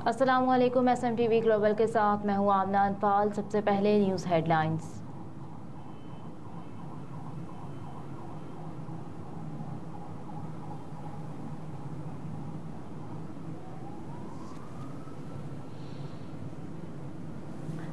अस्सलामुअलैकुम, SMTV global के साथ मैं हूं आमना अनफाल। सबसे पहले न्यूज़ हेडलाइंस।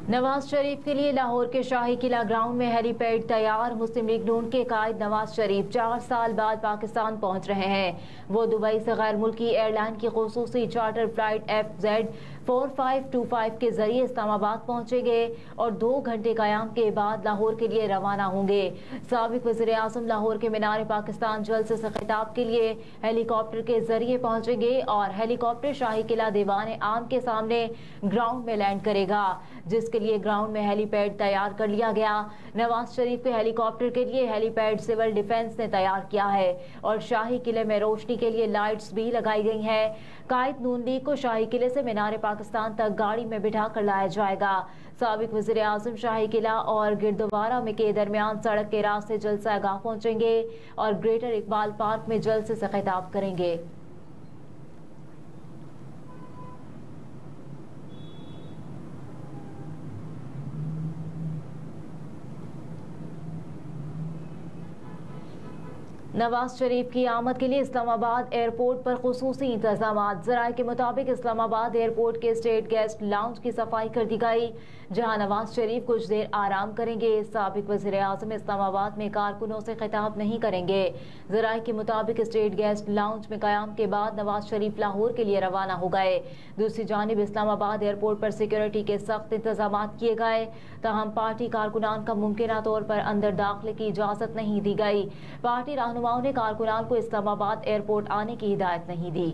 नवाज शरीफ के लिए लाहौर के शाही किला ग्राउंड में हेलीपैड तैयार। मुस्लिम लीग नून के कायद नवाज शरीफ 4 साल बाद पाकिस्तान पहुंच रहे हैं। वो दुबई से गैर मुल्की एयरलाइन की खुसूसी चार्टर फ्लाइट FZ4525 के जरिए इस्लामाबाद पहुंचेंगे और 2 घंटे कयाम के बाद लाहौर के लिए रवाना होंगे। साबिक वज़ीर आज़म लाहौर के मीनार पाकिस्तान जलसे से खिताब के लिए हेलीकॉप्टर के जरिए पहुंचेंगे और हेलीकॉप्टर शाही किला दीवान आम के सामने ग्राउंड में लैंड करेगा, जिसके लिए ग्राउंड में हेलीपैड तैयार कर लिया गया। नवाज शरीफ के हेलीकॉप्टर के लिए हेलीपैड सिविल डिफेंस ने तैयार किया है और शाही किले में रोशनी के लिए लाइट्स भी लगाई गई हैं। कायद नून लीग को शाही किले से मीनार पाकिस्तान तक गाड़ी में बिठा कर लाया जाएगा। साबिक वज़ीर आज़म शाही किला और गिरदवारा में के दरमियान सड़क के रास्ते जलसा गाह पहुंचेंगे और ग्रेटर इकबाल पार्क में जलसे से खिताब करेंगे। नवाज शरीफ की आमद के लिए इस्लामाबाद एयरपोर्ट पर खुसूसी इंतजाम। ज़राए के मुताबिक इस्लामाबाद एयरपोर्ट के स्टेट गेस्ट लाउंज की सफाई कर दी गई, जहां नवाज शरीफ कुछ देर आराम करेंगे। साबिक वज़ीर आज़म इस्लामाबाद में कारकुनों से खिताब नहीं करेंगे। ज़राए के मुताबिक स्टेट गेस्ट लाउंज में कयाम के बाद नवाज शरीफ लाहौर के लिए रवाना हो गए। दूसरी जानिब इस्लामाबाद एयरपोर्ट पर सिक्योरिटी के सख्त इंतजाम किए गए, तहम पार्टी कारकुनान का मुमकिन तौर पर अंदर दाखिले की इजाज़त नहीं दी गई। पार्टी रहनुमाओं ने कारकुनान को इस्लामाबाद एयरपोर्ट आने की हिदायत नहीं दी।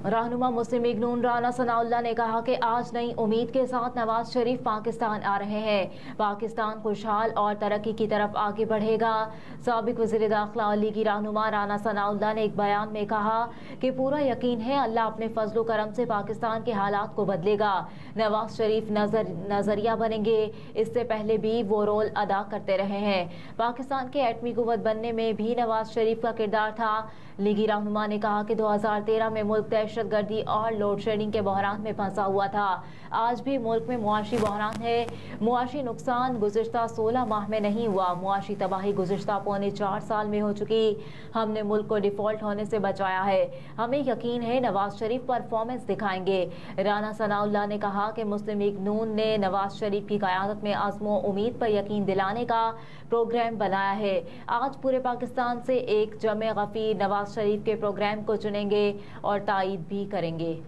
रहनुमा मुस्लिम लीग नून राना सनाउल्लाह ने कहा कि आज नई उम्मीद के साथ नवाज शरीफ पाकिस्तान आ रहे हैं। पाकिस्तान खुशहाल और तरक्की की तरफ आगे बढ़ेगा। साबिक वज़ीर दाखिला और लीगी रहनुमा राना सनाउल्लाह ने एक बयान में कहा कि पूरा यकीन है अल्लाह अपने फजलो करम से पाकिस्तान के हालात को बदलेगा। नवाज शरीफ नजरिया बनेंगे, इससे पहले भी वो रोल अदा करते रहे हैं। पाकिस्तान के एटमी कुव्वत बनने में भी नवाज शरीफ का किरदार था। लीगी रहनुमा ने कहा कि 2013 में मुल्क दहशतगर्दी और लोड शेडिंग के बहरान में फंसा हुआ था। आज भी मुल्क में मुआशी बहरान है। मुआशी नुकसान गुज़िश्ता 16 माह में नहीं हुआ, मुआशी तबाही गुज़िश्ता पौने 4 साल में हो चुकी। हमने मुल्क को डिफॉल्ट होने से बचाया है। हमें यकीन है नवाज शरीफ परफॉर्मेंस दिखाएंगे। राना सनाउल्लाह ने कहा कि मुस्लिम लीग नून ने नवाज शरीफ की क़यादत में आज़्म उम्मीद पर यकीन दिलाने का प्रोग्राम बनाया है। आज पूरे पाकिस्तान से एक जमे गफ़ीर नवाज शरीफ के प्रोग्राम को चुनेंगे और तायीद भी करेंगे।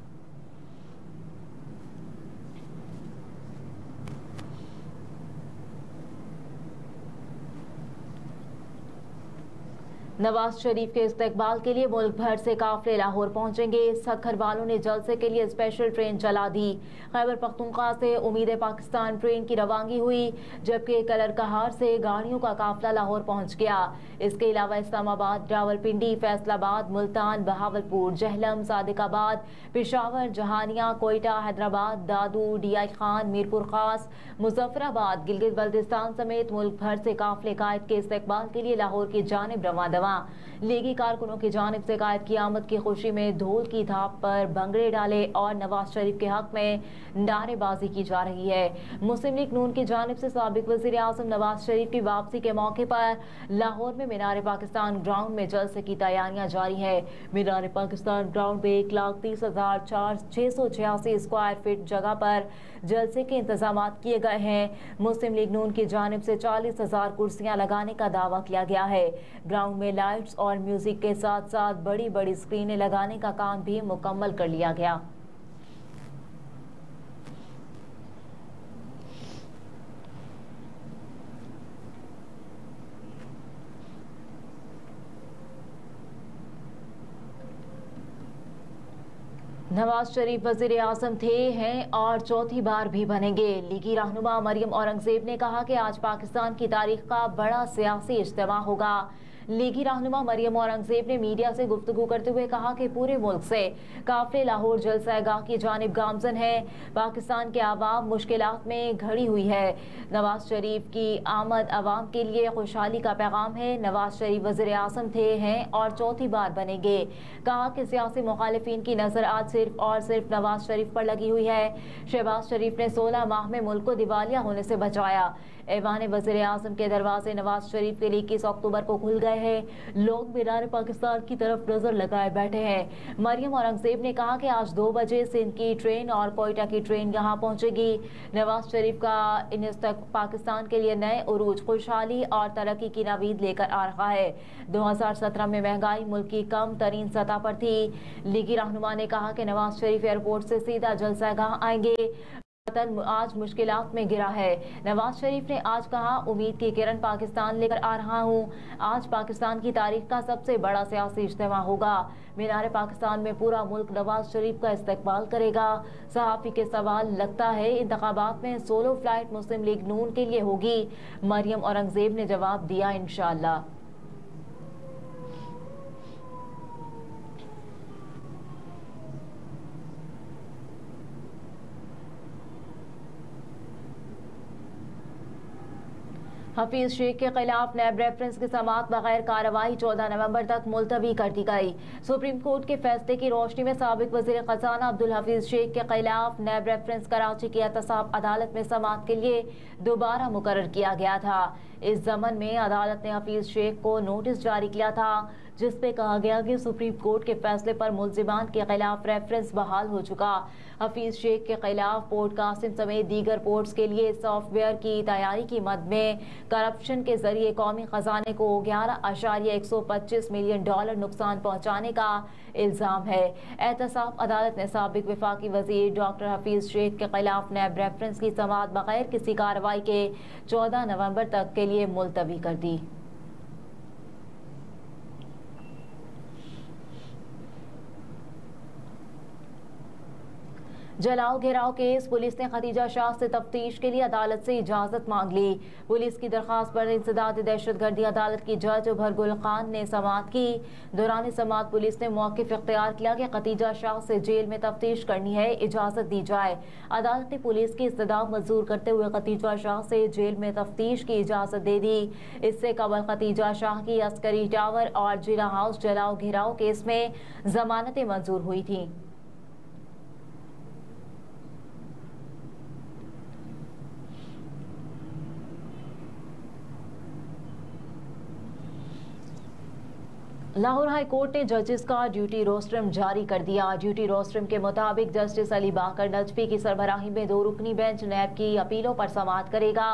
नवाज शरीफ के इस्तकबाल के लिए मुल्क भर से काफिले लाहौर पहुंचेंगे। सक्खर वालों ने जलसे के लिए स्पेशल ट्रेन चला दी। खैबर पख्तूनख्वा से उम्मीद पाकिस्तान ट्रेन की रवानगी हुई, जबकि कलरकहार से गाड़ियों का काफिला लाहौर पहुंच गया। इसके अलावा इस्लामाबाद, रावलपिंडी, फैसलाबाद, मुल्तान, बहावलपुर, जहलम, सादिकाबाद, पेशावर, जहानिया, कोयटा, हैदराबाद, दादू, DI खान, मीरपुर खास, मुजफ्फराबाद, गिलगित बल्तिस्तान समेत मुल्क भर से काफिले कायद के इस्तकबाल के लिए लाहौर की जानिब रवाना। लीगी कारकुनों की जानिब से कायद की आमद की खुशी में ढोल की थाप पर भंगड़े डाले और नवाज शरीफ के हक में नारेबाजी की जा रही है। मुस्लिम लीग नून की जानिब से साबिक वज़ीर आज़म नवाज शरीफ की वापसी के मौके पर लाहौर में मीनार पाकिस्तान ग्राउंड में जलसे की तैयारियां जारी है। मीनार पाकिस्तान ग्राउंड में 1,30,686 स्क्वायर फीट जगह पर जलसे के इंतजाम किए गए हैं। मुस्लिम लीग नून की जानिब से 40,000 कुर्सियां लगाने का दावा किया गया है। ग्राउंड में लाइट्स और म्यूजिक के साथ साथ बड़ी बड़ी स्क्रीनें लगाने का काम भी मुकम्मल कर लिया गया। नवाज शरीफ वज़ीर आज़म थे, हैं और चौथी बार भी बनेंगे। लीगी रहनुमा मरियम औरंगज़ेब ने कहा कि आज पाकिस्तान की तारीख का बड़ा सियासी इज्तिमा होगा। लीगी रहनुमा मरियम औरंगजेब ने मीडिया से गुफ्तगू करते हुए कहा कि पूरे मुल्क से काफिले लाहौर जलसागाह की जानिब गामजन है। पाकिस्तान के आवाम मुश्किलात में घड़ी हुई है। नवाज शरीफ की आमद आवाम के लिए खुशहाली का पैगाम है। नवाज शरीफ वज़ीर आज़म थे, हैं और चौथी बार बनेंगे। कहा कि सियासी मुखालिफिन की नजर आज सिर्फ और सिर्फ नवाज शरीफ पर लगी हुई है। शहबाज शरीफ ने 16 माह में मुल्क को दिवालिया होने से बचाया। ऐवान वज़ीर आज़म के दरवाजे नवाज शरीफ के लिए 21 अक्टूबर को खुल गए हैं। लोग मीनार पाकिस्तान की तरफ नजर लगाए बैठे हैं। मरियम औरंगजेब ने कहा कि आज 2 बजे सिंध की ट्रेन और कोयटा की ट्रेन यहाँ पहुंचेगी। नवाज शरीफ का इंतकाल पाकिस्तान के लिए नए उरूज, खुशहाली और तरक्की की नवीद लेकर आ रहा है। 2017 में महंगाई मुल्क की कम तरीन सतह पर थी। लीगी रहनुमा ने कहा कि नवाज शरीफ एयरपोर्ट से सीधा जलसागाह आएंगे। वतन आज मुश्किलात में गिरा है। नवाज शरीफ ने आज कहा, उम्मीद की किरण पाकिस्तान लेकर आ रहा हूँ। आज पाकिस्तान की तारीख का सबसे बड़ा सियासी इज्तिमा होगा। मीनार पाकिस्तान में पूरा मुल्क नवाज शरीफ का इस्तकबाल करेगा। सहाफ़ी के सवाल, लगता है इंतखाबात में सोलो फ्लाइट मुस्लिम लीग नून के लिए होगी। मरियम औरंगजेब ने जवाब दिया, इंशाअल्लाह। हफीज शेख के खिलाफ नैब रेफरेंस की समाअत बगैर कार्रवाई 14 नवंबर तक मुलतवी कर दी गई। सुप्रीम कोर्ट के फैसले की रोशनी में साबिक वजीर खजाना अब्दुल हफीज शेख के खिलाफ नैब रेफरेंस कराची की एहतसाब अदालत में समाअत के लिए दोबारा मुकर्रर किया गया था। इस जमन में अदालत ने हफीज शेख को नोटिस जारी किया था, जिसमें कहा गया कि सुप्रीम कोर्ट के फैसले पर मुल्जिमान के खिलाफ रेफरेंस बहाल हो चुका। हफीज शेख के खिलाफ पॉडकास्टिंग समेत दीगर पोर्ट्स के लिए सॉफ्टवेयर की तैयारी की मद में करप्शन के जरिए कौमी खजाने को 11.125 मिलियन डॉलर नुकसान पहुंचाने का इल्जाम है। एहतसाब अदालत ने साबिक वफाकी वजीर डॉक्टर हफीज शेख के खिलाफ नैब रेफरेंस की समाअत बगैर किसी कार्रवाई के 14 नवंबर तक के लिए मुलतवी कर दी। जलाओ घेराव केस, पुलिस ने खतीजा शाह से तफ्तीश के लिए अदालत से इजाजत मांग ली। पुलिस की दरखास्त पर इंसदाद दहशतगर्दी अदालत की जज उभरगुल खान ने समाअत की। दौरान समाअत पुलिस ने मौक़िफ इख्तियार किया कि खतीजा शाह से जेल में तफ्तीश करनी है, इजाजत दी जाए। अदालत ने पुलिस की इस्तदा मंजूर करते हुए खतीजा शाह से जेल में तफ्तीश की इजाजत दे दी। इससे कबल खतीजा शाह की अस्करी टावर और जिला हाउस जलाओ घेराव केस में जमानतें मंजूर हुई थी। लाहौर हाई कोर्ट ने जजेस का ड्यूटी रोस्ट्रम जारी कर दिया। ड्यूटी रोस्ट्रम के मुताबिक जस्टिस अली बाकर नजफी की सरबराही में 2 रुकनी बेंच नैब की अपीलों पर समाअत करेगा।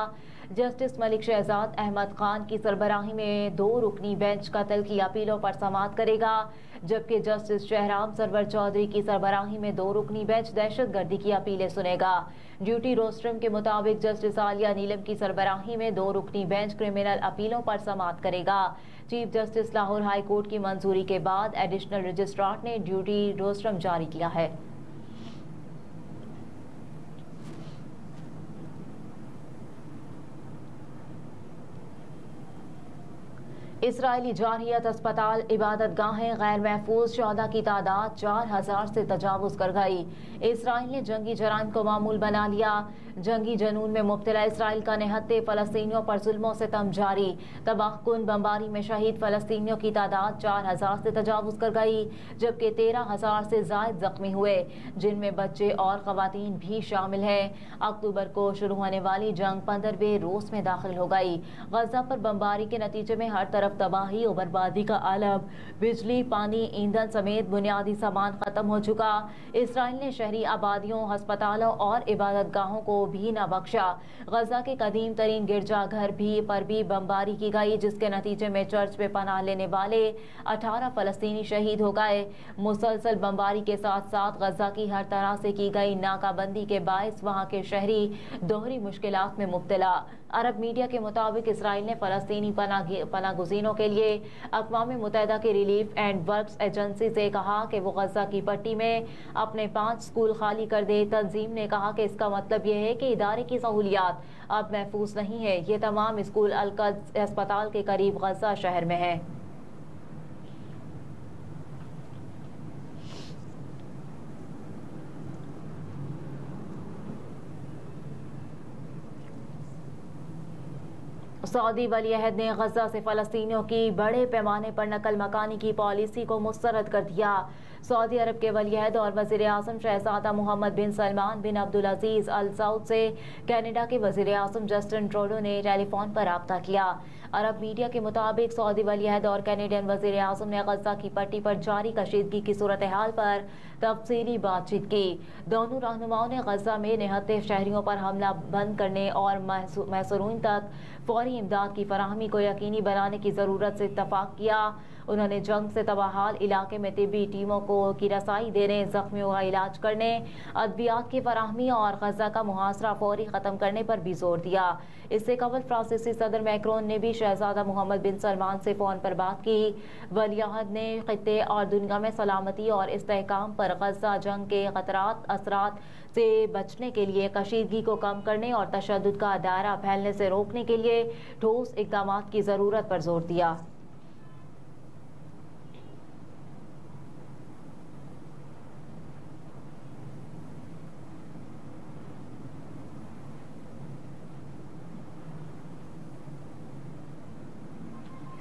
जस्टिस मलिक शहजाद अहमद खान की सरबराही में 2 रुकनी बेंच कत्ल की अपीलों पर समाअत करेगा, जबकि जस्टिस शहराम सरवर चौधरी की सरबराही में 2 रुकनी बेंच दहशतगर्दी की अपीलें सुनेगा। ड्यूटी रोस्ट्रम के मुताबिक जस्टिस आलिया नीलम की सरबराही में 2 रुकनी बेंच क्रिमिनल अपीलों पर समाअत करेगा। Chief justice Lahore high court की मंजूरी के बाद एडिशनल रजिस्ट्रार ने ड्यूटी रोस्ट्रम जारी किया है। इसराइली जारहियत अस्पताल इबादत गाहें गैर महफूज शहदा की तादाद 4000 से तजावुज कर गई। इसराइल ने जंगी जराइम को मामूल बना लिया। जंगी जनून में मुब्तला इसराइल का निहत्ते फलस्तीनियों पर जुल्मों से तम जारी। तबाहकुन बमबारी में शहीद फलस्तीनियों की तादाद 4000 से तजावुज कर गई, जबकि 13000 से जायद जख्मी हुए, जिनमें बच्चे और खवातीन भी शामिल हैं। अक्टूबर को शुरू होने वाली जंग 15वें रोज में दाखिल हो गई। गजा पर बमबारी के नतीजे में हर तरफ तबाही और बर्बादी का आलम। बिजली, पानी, ईंधन समेत बुनियादी सामान खत्म हो चुका। इसराइल ने शहरी आबादियों, अस्पतालों और इबादत गाहों को भी न बख्शा। गजा के कदीम तरीन गिरजाघर पर भी बमबारी की गई, जिसके नतीजे में चर्च में पनाह लेने वाले 18 फलस्तीनी शहीद हो गए। मुसलसल बमबारी के साथ साथ गजा की हर तरह से की गई नाकाबंदी के बायस वहाँ के शहरी दोहरी मुश्किलात में मुब्तला। अरब मीडिया के मुताबिक इसराइल ने फलस्तीनी पनाहगुजीरों फ़लस्तीनियों के लिए अक़वाम मुत्तहिदा की रिलीफ एंड वर्क्स एजेंसी से कहा कि वो गज़ा की पट्टी में अपने 5 स्कूल खाली कर दे। तंजीम ने कहा कि इसका मतलब यह है कि इदारे की सहूलियात अब महफूज नहीं है। ये तमाम स्कूल अल-क़द्स अस्पताल के करीब गज़ा शहर में है। सऊदी वलीअहद ने गजा से फ़लस्तीनियों की बड़े पैमाने पर नकल मकानी की पॉलिसी को मुस्तरद कर दिया। सऊदी अरब के वलीअहद और वज़ीर आज़म शहज़ादा मोहम्मद बिन सलमान बिन अब्दुल अजीज़ अल सऊद से कनाडा के वज़ीर आज़म जस्टिन ट्रूडो ने टेलीफोन पर राब्ता किया। अरब मीडिया के मुताबिक सऊदी वलीअहद और कैनेडियन वज़ीर आज़म ने गजा की पट्टी पर जारी कशीदगी की सूरत हाल पर तफसीली बातचीत की। दोनों रहनुमाओं ने गजा में निहत्ते शहरियों पर हमला बंद करने और महसूरून तक फौरी इमदाद की फराहमी को यकीनी बनाने की ज़रूरत से इत्तफाक किया। उन्होंने जंग से तबाहाल इलाके में तिब्बी टीमों की रसाई देने, जख्मियों का इलाज करने, अद्वियात की फराहमी और गजा का मुहासरा फौरी ख़त्म करने पर भी जोर दिया। इससे कबल फ्रांसीसी सदर मैक्रोन ने भी शहजादा मोहम्मद बिन सलमान से फ़ोन पर बात की। वलीअहद ने खित्ते और दुनिया में सलामती और इस्तेहकाम पर गजा जंग के खतरात असरात से बचने के लिए कशीदगी को कम करने और तशद्दुद का दायरा फैलने से रोकने के लिए ठोस इक़दाम की ज़रूरत पर जोर दिया।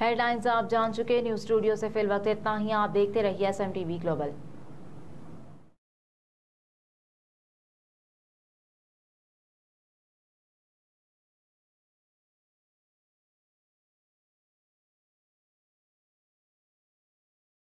हेडलाइंस आप जान चुके। न्यूज़ स्टूडियो से फिल वक्त इतना ही। आप देखते रहिए SMTV ग्लोबल।